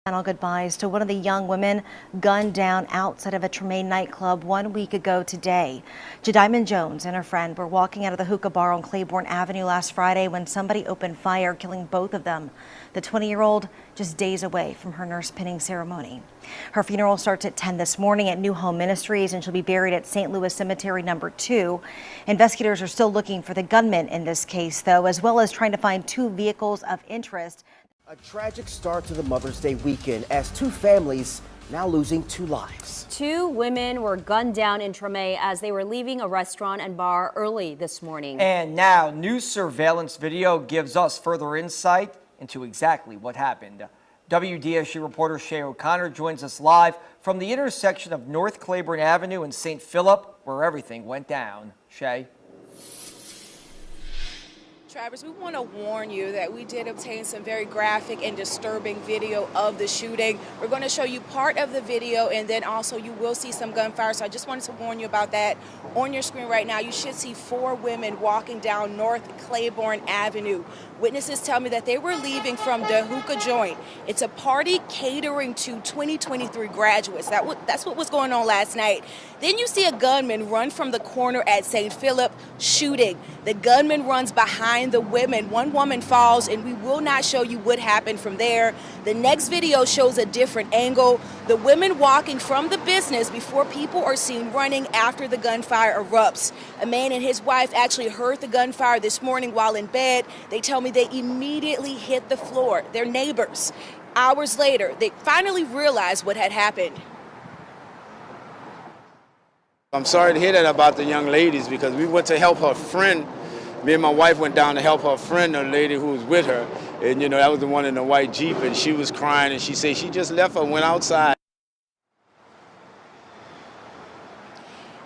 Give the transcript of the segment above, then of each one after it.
Final goodbyes to one of the young women gunned down outside of a Tremaine nightclub 1 week ago today. Jediamond Jones and her friend were walking out of the hookah bar on Claiborne Avenue last Friday when somebody opened fire, killing both of them. The 20-year-old just days away from her nurse pinning ceremony. Her funeral starts at 10 this morning at New Home Ministries, and she'll be buried at St. Louis Cemetery number 2. Investigators are still looking for the gunman in this case, though, as well as trying to find 2 vehicles of interest. A tragic start to the Mother's Day weekend as 2 families now losing 2 lives. 2 women were gunned down in Tremaine as they were leaving a restaurant and bar early this morning. And now new surveillance video gives us further insight into exactly what happened. WDSU reporter Shay O'Connor joins us live from the intersection of North Claiborne Avenue and St. Philip, where everything went down. Shay? Travis, we want to warn you that we did obtain some very graphic and disturbing video of the shooting. We're going to show you part of the video, and then also you will see some gunfire. So I just wanted to warn you about that. On your screen right now, you should see 4 women walking down North Claiborne Avenue. Witnesses tell me that they were leaving from the hookah joint. It's a party catering to 2023 graduates. That's what was going on last night. Then you see a gunman run from the corner at St. Philip, shooting. The gunman runs behind the women. One woman falls, and we will not show you what happened from there. The next video shows a different angle. The women walking from the business before people are seen running after the gunfire erupts. A man and his wife actually heard the gunfire this morning while in bed. They tell me they immediately hit the floor. They're neighbors. Hours later, they finally realized what had happened. I'm sorry to hear that about the young ladies, because we went to help her friend. Me and my wife went down to help her friend, a lady who was with her. And, you know, that was the one in the white Jeep, and she was crying, and she said she just left her, went outside.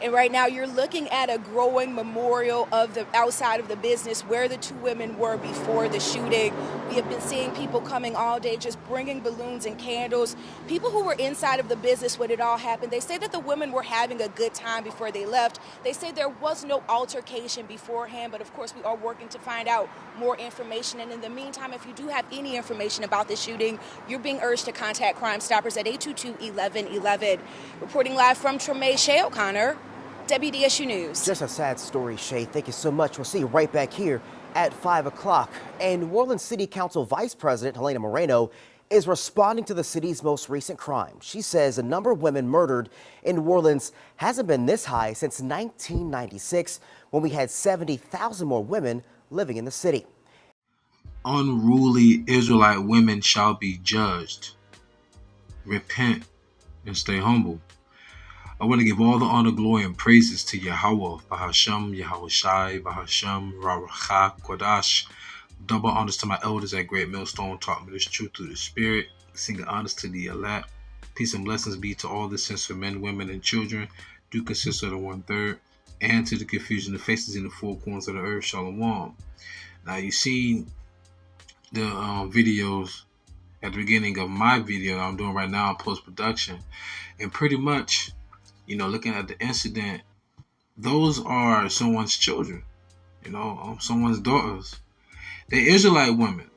And right now you're looking at a growing memorial of the outside of the business where the 2 women were before the shooting. We have been seeing people coming all day just bringing balloons and candles. People who were inside of the business when it all happened, they say that the women were having a good time before they left. They say there was no altercation beforehand, but of course we are working to find out more information. And in the meantime, if you do have any information about the shooting, you're being urged to contact Crime Stoppers at 822-1111. Reporting live from Tremaine, Shay O'Connor, WDSU News. Just a sad story, Shay. Thank you so much. We'll see you right back here at 5 o'clock. And New Orleans City Council Vice President Helena Moreno is responding to the city's most recent crime. She says the number of women murdered in New Orleans hasn't been this high since 1996, when we had 70,000 more women living in the city. Unruly Israelite women shall be judged. Repent and stay humble. I want to give all the honor, glory, and praises to YAHAWAH, SHAM, YAHAWASHI, SHAM, RAWACHAA, QADASH. Double honors to my elders at Great Millstone, taught me this truth through the Spirit. Singing honors to the elect. Peace and blessings be to all the sins for men, women, and children. Do consist of the 1/3. And to the confusion of faces in the 4 corners of the earth, Shalom. Now, you've seen the videos at the beginning of my video that I'm doing right now in post-production. And pretty much, you know, looking at the incident, those are someone's children, you know, someone's daughters. They're Israelite women,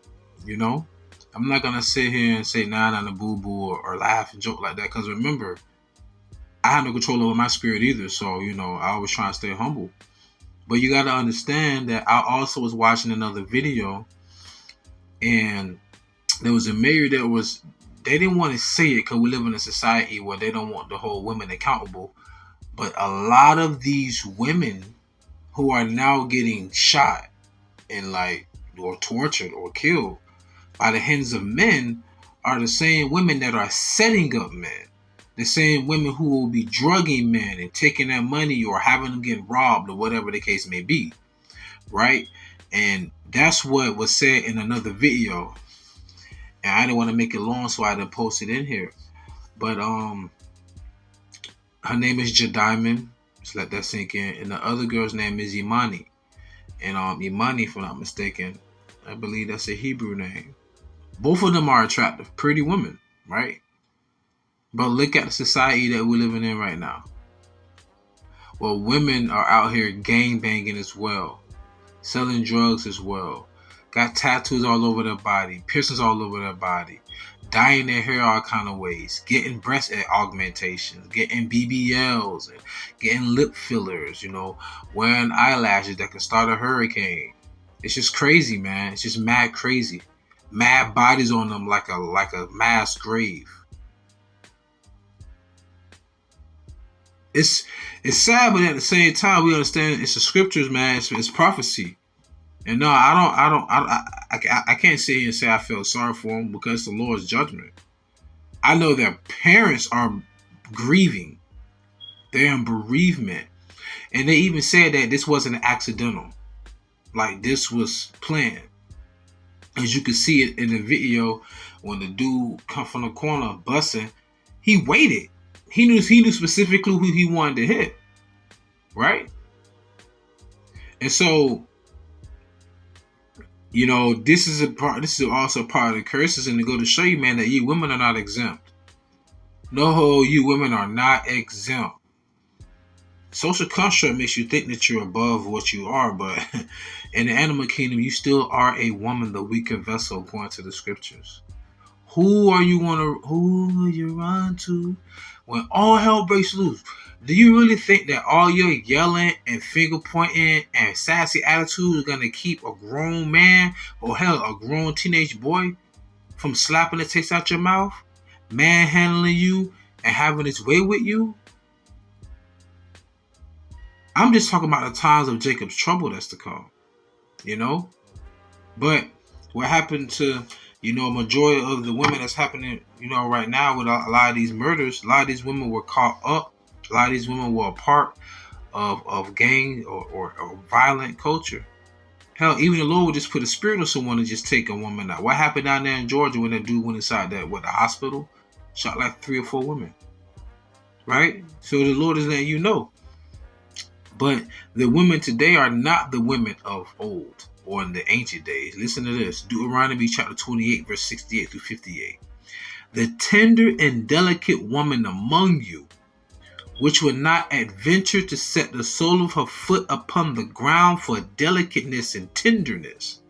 you know. I'm not going to sit here and say, nah, nah, boo-boo, or laugh and joke like that, because remember, I have no control over my spirit either, so, you know, I always try to stay humble. But you got to understand that I also was watching another video, and there was a mayor that was, they didn't want to say it because we live in a society where they don't want to hold women accountable. But a lot of these women who are now getting shot and or tortured or killed by the hands of men are the same women that are setting up men. The same women who will be drugging men and taking their money or having them get robbed or whatever the case may be. Right? And that's what was said in another video. And I didn't want to make it long, so I didn't post it in here. But her name is Jediamond. Just let that sink in. And the other girl's name is Imani. And Imani, if I'm not mistaken, I believe that's a Hebrew name. Both of them are attractive, pretty women, right? But look at the society that we're living in right now. Well, women are out here gang banging as well, selling drugs as well, got tattoos all over their body, piercings all over their body, dyeing their hair all kind of ways, getting breast augmentations, getting BBLs, and getting lip fillers, wearing eyelashes that can start a hurricane. It's just crazy, man. It's just mad crazy. Mad bodies on them like a mass grave. It's sad, but at the same time, we understand it's the scriptures, man. It's prophecy. And no, I can't sit here and say I feel sorry for them because it's the Lord's judgment. I know their parents are grieving. They're in bereavement. And they even said that this wasn't accidental. Like this was planned. As you can see it in the video, when the dude come from the corner busting, he waited. He knew specifically who he wanted to hit. Right? And so, this is also part of the curses, and to go to show you, man, that you women are not exempt. No, you women are not exempt. Social construct makes you think that you're above what you are, but in the animal kingdom, you still are a woman, the weaker vessel, according to the scriptures. Who will you run to when all hell breaks loose? Do you really think that all your yelling and finger pointing and sassy attitude is going to keep a grown man, or hell, a grown teenage boy, from slapping the taste out your mouth, manhandling you, and having its way with you? I'm just talking about the times of Jacob's trouble that's to come, But what happened to, a majority of the women that's happening, right now with a lot of these murders, a lot of these women were caught up. A lot of these women were a part of gang or violent culture. Hell, even the Lord would just put a spirit on someone to just take a woman out. What happened down there in Georgia when that dude went inside the hospital? Shot like 3 or 4 women. Right? So the Lord is letting you know. But the women today are not the women of old or in the ancient days. Listen to this. Deuteronomy chapter 28, verse 68 through 58. The tender and delicate woman among you, which will not adventure to set the sole of her foot upon the ground for delicateness and tenderness.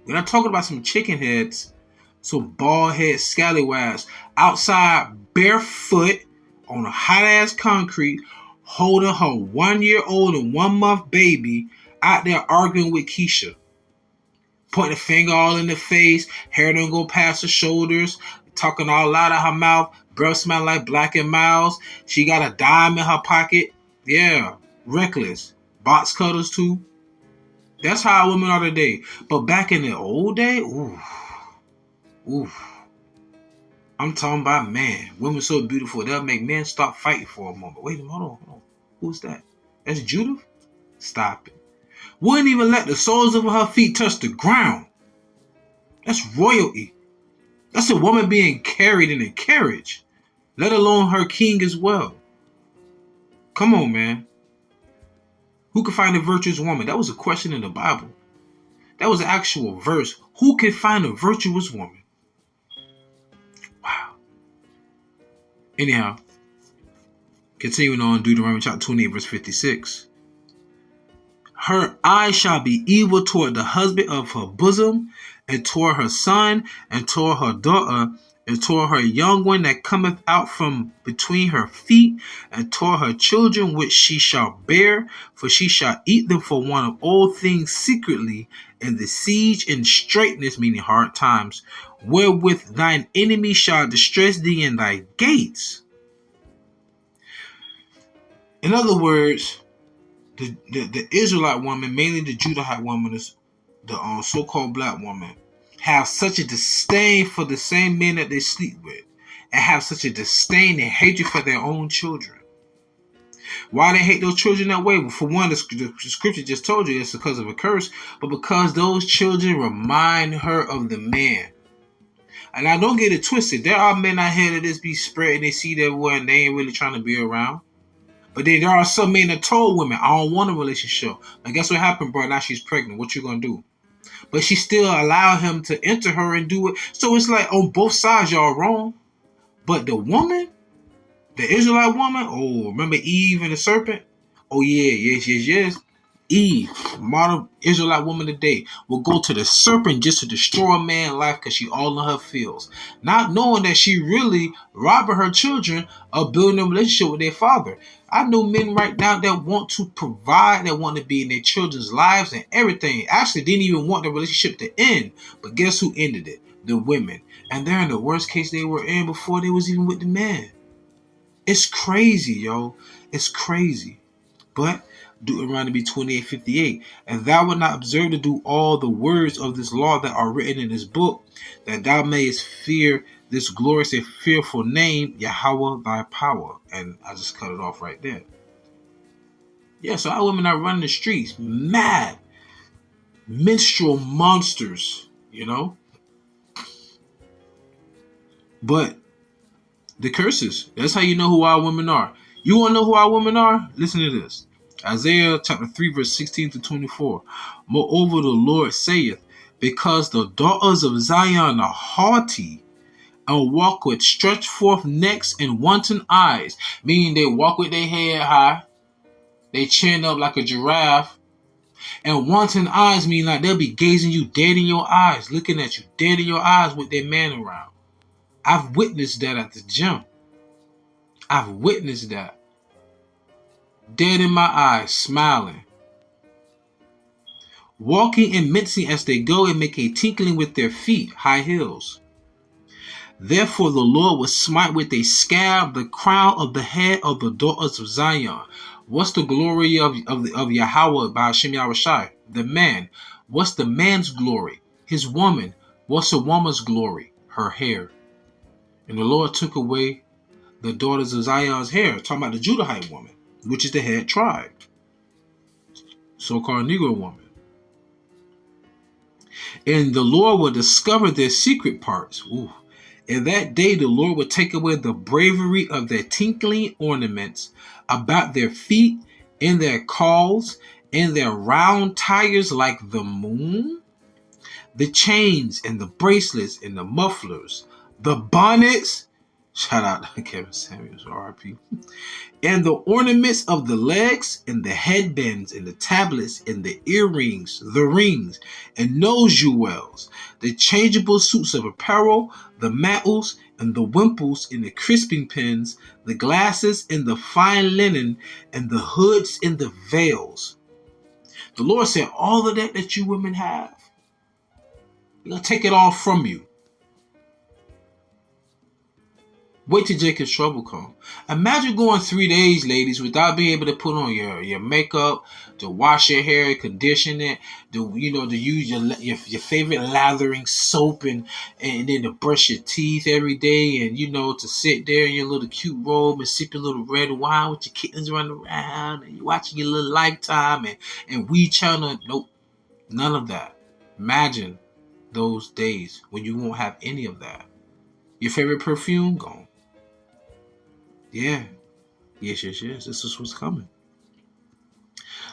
We're not talking about some chicken heads, some bald head scallywags outside barefoot on a hot ass concrete, holding her 1-year-old and 1-month baby out there arguing with Keisha. Pointing a finger all in the face, hair don't go past her shoulders, talking all loud out her mouth, breath smell like Black and Miles. She got a dime in her pocket. Yeah, reckless. Box cutters too. That's how women are today. But back in the old day, ooh. I'm talking about, man, women so beautiful, they'll make men stop fighting for a moment. Wait a minute, hold on. Who's that? That's Judith? Stop it. Wouldn't even let the soles of her feet touch the ground. That's royalty. That's a woman being carried in a carriage, let alone her king as well. Come on, man. Who can find a virtuous woman? That was a question in the Bible. That was an actual verse. Who can find a virtuous woman? Wow. Anyhow, continuing on, Deuteronomy chapter 28, verse 56. Her eyes shall be evil toward the husband of her bosom, and toward her son, and toward her daughter, and toward her young one that cometh out from between her feet, and toward her children which she shall bear, for she shall eat them for one of all things secretly, in the siege and straitness, meaning hard times, wherewith thine enemy shall distress thee in thy gates. In other words, the Israelite woman, mainly the Judahite woman, the so-called black woman, have such a disdain for the same men that they sleep with, and have such a disdain and hatred for their own children. Why they hate those children that way? Well, for one, the scripture just told you it's because of a curse, but because those children remind her of the man. And I don't get it twisted. There are men out here that just be spreading they see their woman and they ain't really trying to be around. But then there are some men that told women, I don't want a relationship. Now guess what happened, bro? Now she's pregnant. What you gonna do? But she still allowed him to enter her and do it. So it's like on both sides, y'all wrong. But the woman, the Israelite woman, oh, remember Eve and the serpent? Oh yeah, yes. Eve, modern Israelite woman today, will go to the serpent just to destroy a man's life because she all in her feels. Not knowing that she really robbing her children of building a relationship with their father. I know men right now that want to provide, that want to be in their children's lives and everything. Actually, didn't even want the relationship to end. But guess who ended it? The women. And they're in the worst case they were in before they was even with the man. It's crazy, yo. It's crazy. But Deuteronomy 28:58, and thou wilt not observe to do all the words of this law that are written in this book, that thou mayest fear this glorious and fearful name, Yahawah thy power. And I just cut it off right there. Yeah, so our women are running the streets, mad, menstrual monsters, you know. But the curses, that's how you know who our women are. You want to know who our women are? Listen to this. Isaiah chapter 3 verse 16 to 24. Moreover the Lord saith, because the daughters of Zion are haughty, and walk with stretched forth necks and wanton eyes, meaning they walk with their head high, they chin up like a giraffe, and wanton eyes mean like they'll be gazing you dead in your eyes, looking at you dead in your eyes with their man around. I've witnessed that at the gym. I've witnessed that. Dead in my eyes, smiling. Walking and mincing as they go and make a tinkling with their feet, high heels. Therefore the Lord will smite with a scab the crown of the head of the daughters of Zion. What's the glory of Yahawah by Hashem Yahawashi? The man. What's the man's glory? His woman. What's a woman's glory? Her hair. And the Lord took away the daughters of Zion's hair, talking about the Judahite woman, which is the head tribe, so-called Negro woman. And the Lord will discover their secret parts. Ooh. In that day, the Lord will take away the bravery of their tinkling ornaments about their feet, in their calls, in their round tires like the moon, the chains and the bracelets and the mufflers, the bonnets. Shout out to Kevin Samuels, RIP. And the ornaments of the legs and the headbands and the tablets and the earrings, the rings and nose jewels, the changeable suits of apparel, the mantles and the wimples and the crisping pins, the glasses and the fine linen and the hoods and the veils. The Lord said, all of that you women have, He's going to take it all from you. Wait till Jacob's trouble come. Imagine going 3 days, ladies, without being able to put on your makeup, to wash your hair, condition it, to use your favorite lathering soap, and then to brush your teeth every day, and to sit there in your little cute robe and sip your little red wine with your kittens running around, and you're watching your little Lifetime and We Channel. Nope, none of that. Imagine those days when you won't have any of that. Your favorite perfume gone. Yeah. Yes. This is what's coming.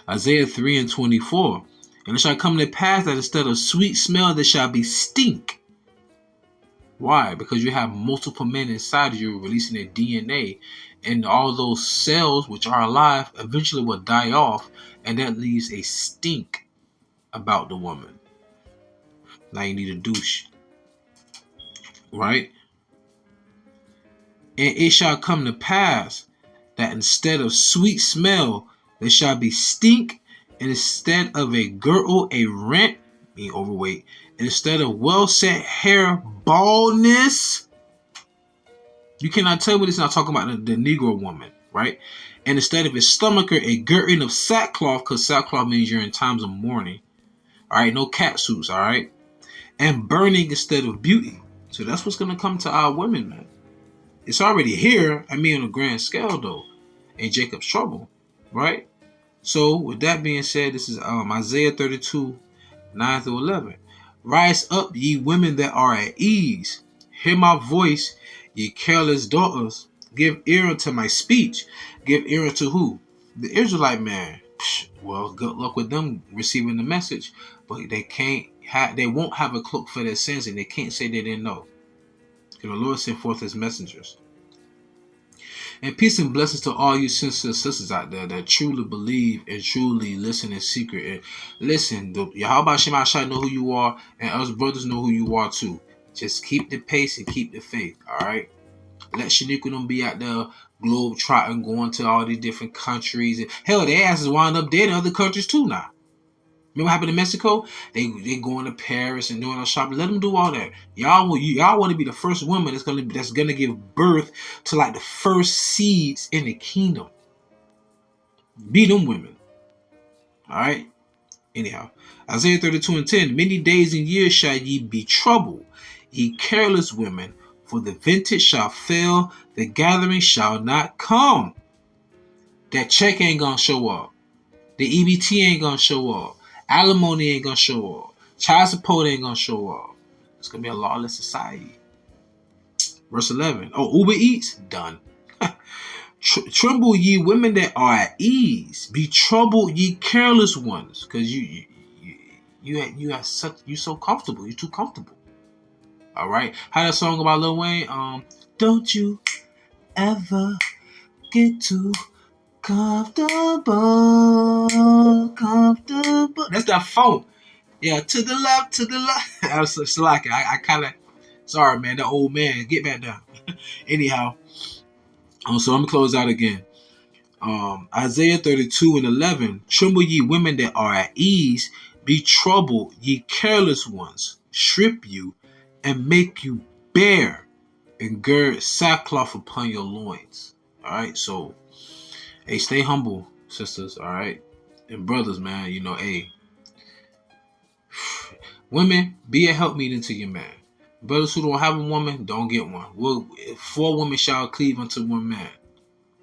Isaiah 3:24. And it shall come to pass that instead of sweet smell, there shall be stink. Why? Because you have multiple men inside of you releasing their DNA, and all those cells which are alive eventually will die off, and that leaves a stink about the woman. Now you need a douche. Right? And it shall come to pass that instead of sweet smell, there shall be stink, and instead of a girdle, a rent, being overweight, and instead of well set hair, baldness. You cannot tell me this is not talking about the Negro woman, right? And instead of his stomacher, a girding of sackcloth, because sackcloth means you're in times of mourning. All right, no cat suits, all right? And burning instead of beauty. So that's what's going to come to our women, man. It's already here, on a grand scale, though, in Jacob's trouble, right? So, with that being said, this is Isaiah 32, 9 through 11. Rise up, ye women that are at ease. Hear my voice, ye careless daughters. Give ear unto my speech. Give ear unto who? The Israelite man. Well, good luck with them receiving the message. But they won't have a cloak for their sins, and they can't say they didn't know. The Lord sent forth his messengers. And peace and blessings to all you sisters and sisters out there that truly believe and truly listen in secret. And listen, the YAHAWASHI know who you are, and us brothers know who you are too. Just keep the pace and keep the faith, all right? Let Shaniqua them be out there globe trotting, going to all these different countries. And hell, their asses wind up dead in other countries too now. Remember what happened in Mexico? They going to Paris and doing all shopping. Let them do all that. Y'all want to be the first woman that's gonna give birth to like the first seeds in the kingdom. Be them women. All right. Anyhow, Isaiah 32:10. Many days and years shall ye be troubled, ye careless women, for the vintage shall fail, the gathering shall not come. That check ain't gonna show up. The EBT ain't gonna show up. Alimony ain't gonna show up. Child support ain't gonna show up. It's gonna be a lawless society. Verse 11. Oh, Uber Eats? Done. Tremble ye women that are at ease. Be troubled ye careless ones. Because you so comfortable. You're too comfortable. Alright. How that song about Lil Wayne? Don't you ever get too comfortable. That's that phone. Yeah, to the left. I was so like it. I kind of, sorry man, that old man, get back down. Anyhow, so I'm gonna close out again. Isaiah 32:11. Tremble ye women that are at ease, be troubled ye careless ones, strip you and make you bare, and gird sackcloth upon your loins. All right, so hey, stay humble, sisters. All right, and brothers, man. Hey, women, be a helpmeet unto your man. Brothers who don't have a woman, don't get one. 4 women shall cleave unto one man.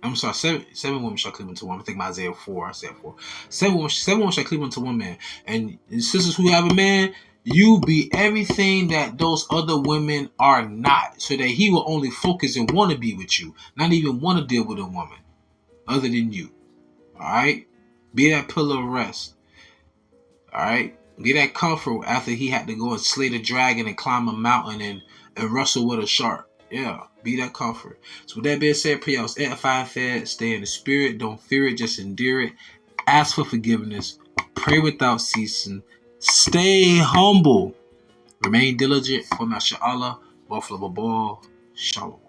I'm sorry, seven women shall cleave unto one. I think my Isaiah 4. I said 4. 7 women shall cleave unto one man. And sisters who have a man, you be everything that those other women are not, so that he will only focus and want to be with you, not even want to deal with a woman other than you. Alright? Be that pillar of rest. Alright? Be that comfort after he had to go and slay the dragon and climb a mountain and wrestle with a shark. Yeah, be that comfort. So with that being said, pray y'all edify and fed, stay in the spirit, don't fear it, just endure it. Ask for forgiveness, pray without ceasing, stay humble, remain diligent for MashaAllah, Buffalo Ball, Shalom.